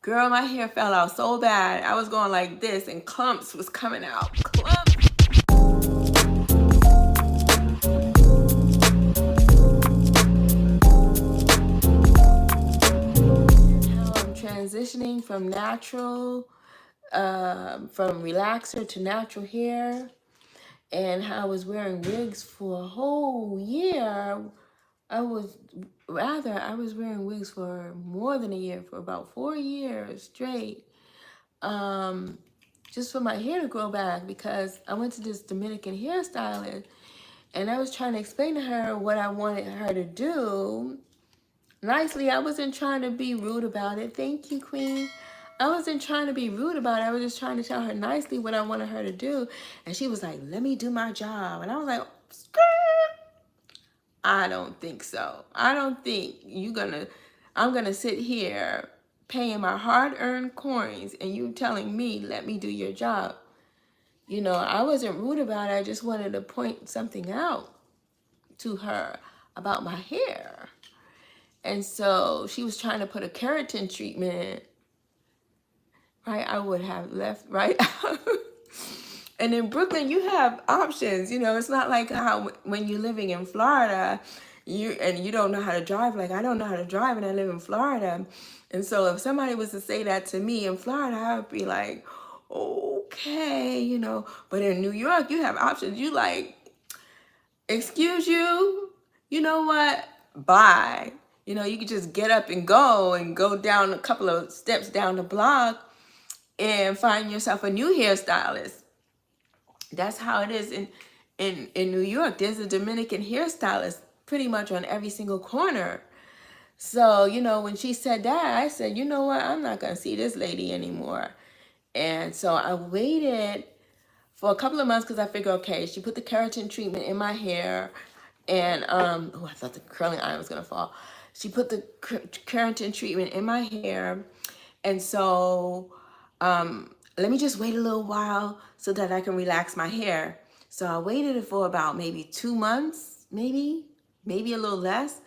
Girl, my hair fell out so bad. I was going like this and clumps was coming out. Clumps. How I'm transitioning from natural, from relaxer to natural hair, and how I was wearing wigs for a whole year. I was wearing wigs for more than a year, for about 4 years straight. Just for my hair to grow back, because I went to this Dominican hairstylist and I was trying to explain to her what I wanted her to do nicely. I wasn't trying to be rude about it. Thank you, Queen. I wasn't trying to be rude about it. I was just trying to tell her nicely what I wanted her to do. And she was like, let me do my job. And I was like, skirt. I don't think so. I don't think I'm gonna sit here paying my hard-earned coins and you telling me, let me do your job. You know, I wasn't rude about it. I just wanted to point something out to her about my hair. And so she was trying to put a keratin treatment, right? I would have left right out. And in Brooklyn, you have options. You know, it's not like how when you're living in Florida, you don't know how to drive. Like, I don't know how to drive and I live in Florida. And so if somebody was to say that to me in Florida, I would be like, okay, you know. But in New York, you have options. You like, excuse you, you know what? Bye. You know, you could just get up and go down a couple of steps down the block and find yourself a new hairstylist. That's how it is in New York. There's a Dominican hairstylist pretty much on every single corner. So, you know, when she said that, I said, you know what? I'm not going to see this lady anymore. And so I waited for a couple of months because I figured, okay, she put the keratin treatment in my hair. And, oh, I thought the curling iron was going to fall. She put the keratin treatment in my hair. And so let me just wait a little while so that I can relax my hair. So I waited for about maybe 2 months, maybe a little less.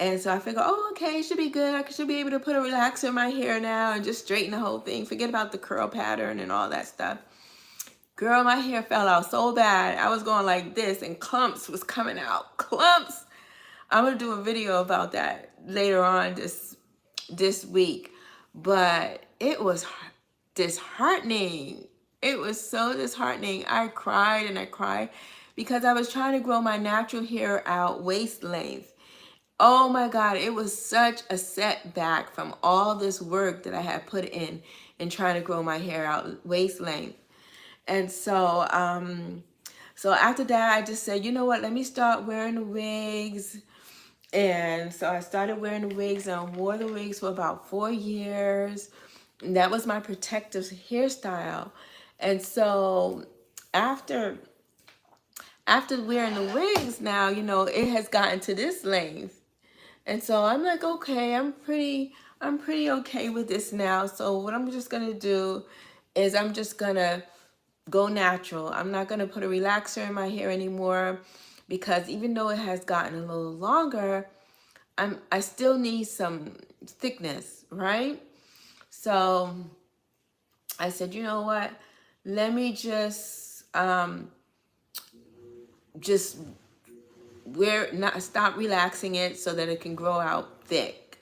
And so I figured, oh, okay, it should be good. I should be able to put a relaxer in my hair now and just straighten the whole thing. Forget about the curl pattern and all that stuff. Girl, my hair fell out so bad. I was going like this and clumps was coming out. Clumps. I'm going to do a video about that later on this week. But it was disheartening. It was so disheartening. I cried and I cried because I was trying to grow my natural hair out waist length. Oh my God, it was such a setback from all this work that I had put in trying to grow my hair out waist length. And so, so after that, I just said, you know what, let me start wearing the wigs. And so I started wearing the wigs and I wore the wigs for about 4 years. And that was my protective hairstyle. And so after wearing the wigs now, you know, it has gotten to this length. And so I'm like, okay, I'm pretty okay with this now. So what I'm just gonna do is I'm just gonna go natural. I'm not gonna put a relaxer in my hair anymore because even though it has gotten a little longer, I still need some thickness, right? So I said, you know what? Let me just stop relaxing it so that it can grow out thick.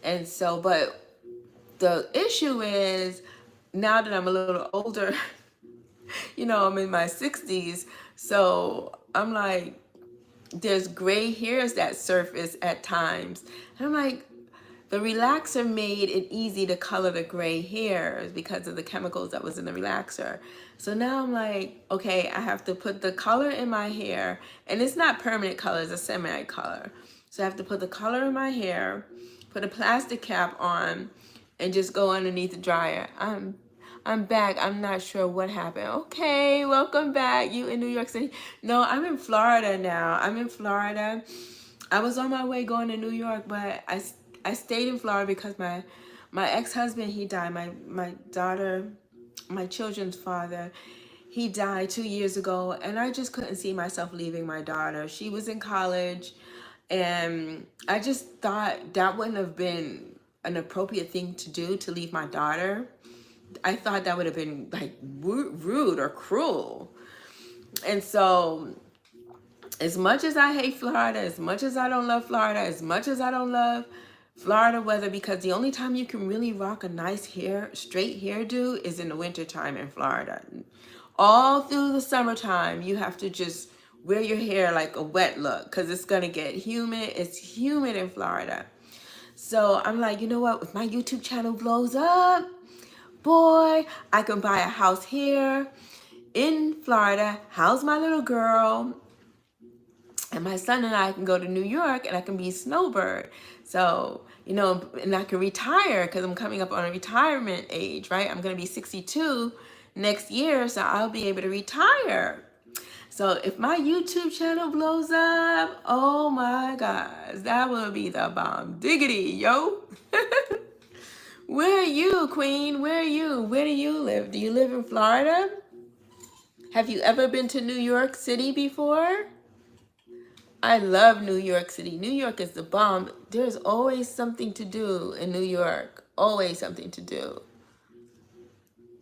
And so, but the issue is now that I'm a little older, you know, I'm in my 60s. So I'm like, there's gray hairs that surface at times. And I'm like, the relaxer made it easy to color the gray hairs because of the chemicals that was in the relaxer. So now I'm like, okay, I have to put the color in my hair, and it's not permanent color, it's a semi-color. So I have to put the color in my hair, put a plastic cap on, and just go underneath the dryer. I'm back. I'm not sure what happened. Okay, welcome back. You in New York City? No, I'm in Florida now. I'm in Florida. I was on my way going to New York, but I stayed in Florida because my ex-husband, he died. My daughter, my children's father, he died 2 years ago, and I just couldn't see myself leaving my daughter. She was in college, and I just thought that wouldn't have been an appropriate thing to do to leave my daughter. I thought that would have been like rude or cruel. And so as much as I hate Florida, as much as I don't love Florida, as much as I don't love Florida weather, because the only time you can really rock a nice straight hairdo is in the wintertime in Florida. All through the summertime, you have to just wear your hair like a wet look because it's going to get humid. It's humid in Florida. So I'm like, you know what? If my YouTube channel blows up, boy, I can buy a house here in Florida, house my little girl, and my son and I can go to New York and I can be a snowbird. So, you know, and I can retire because I'm coming up on a retirement age, right? I'm going to be 62 next year, so I'll be able to retire. So if my YouTube channel blows up, oh my gosh, that will be the bomb diggity, yo. Where are you, Queen? Where are you? Where do you live? Do you live in Florida? Have you ever been to New York City before? I love New York City. New York is the bomb. There's always something to do in New York. Always something to do.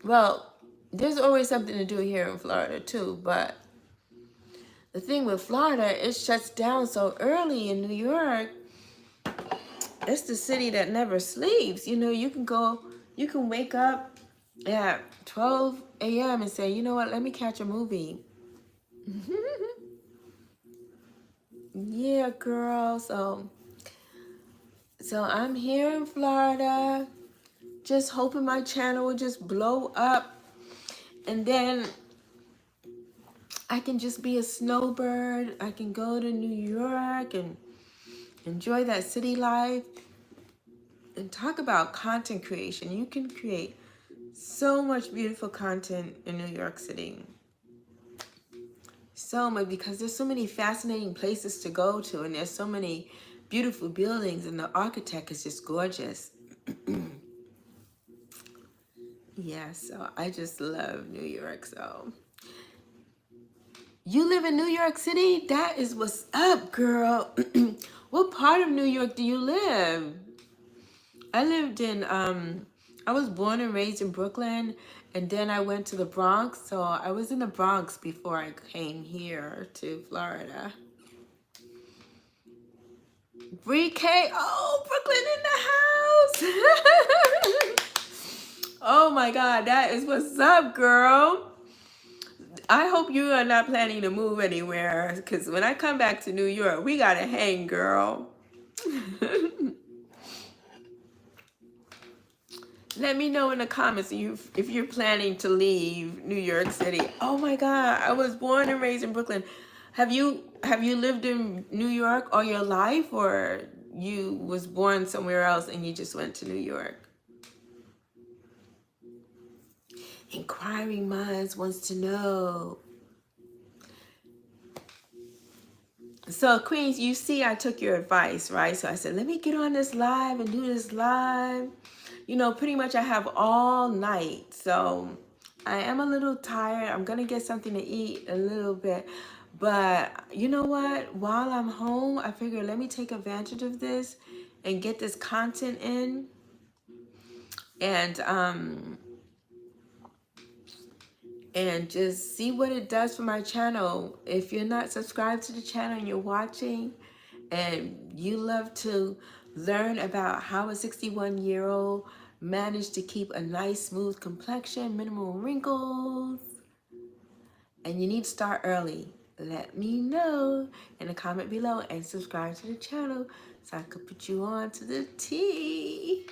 Well, there's always something to do here in Florida too, but the thing with Florida, it shuts down so early. In New York, it's the city that never sleeps. You know, you can wake up at 12 a.m. and say, you know what, let me catch a movie. Yeah, girl. So I'm here in Florida, just hoping my channel will just blow up, and then I can just be a snowbird. I can go to New York and enjoy that city life. And talk about content creation. You can create so much beautiful content in New York City. So much, because there's so many fascinating places to go to, and there's so many beautiful buildings, and the architect is just gorgeous. Yeah, so I just love New York. So you live in New York City? That is what's up, girl. What part of New York do you live? I lived in, I was born and raised in Brooklyn, and then I went to the Bronx. So I was in the Bronx before I came here to Florida. Bree K, oh, Brooklyn in the house. Oh my God, that is what's up, girl. I hope you are not planning to move anywhere, because when I come back to New York, we gotta hang, girl. Let me know in the comments if you're planning to leave New York City. Oh my God, I was born and raised in Brooklyn. Have you lived in New York all your life, or you was born somewhere else and you just went to New York? Inquiring minds wants to know. So Queens, you see I took your advice, right? So I said, let me get on this live and do this live. You know, pretty much I have all night. So I am a little tired. I'm going to get something to eat a little bit. But you know what? While I'm home, I figure let me take advantage of this and get this content in. And just see what it does for my channel. If you're not subscribed to the channel and you're watching and you love to learn about how a 61-year-old managed to keep a nice smooth complexion, minimal wrinkles, and you need to start early, let me know in the comment below and subscribe to the channel so I could put you on to the tea.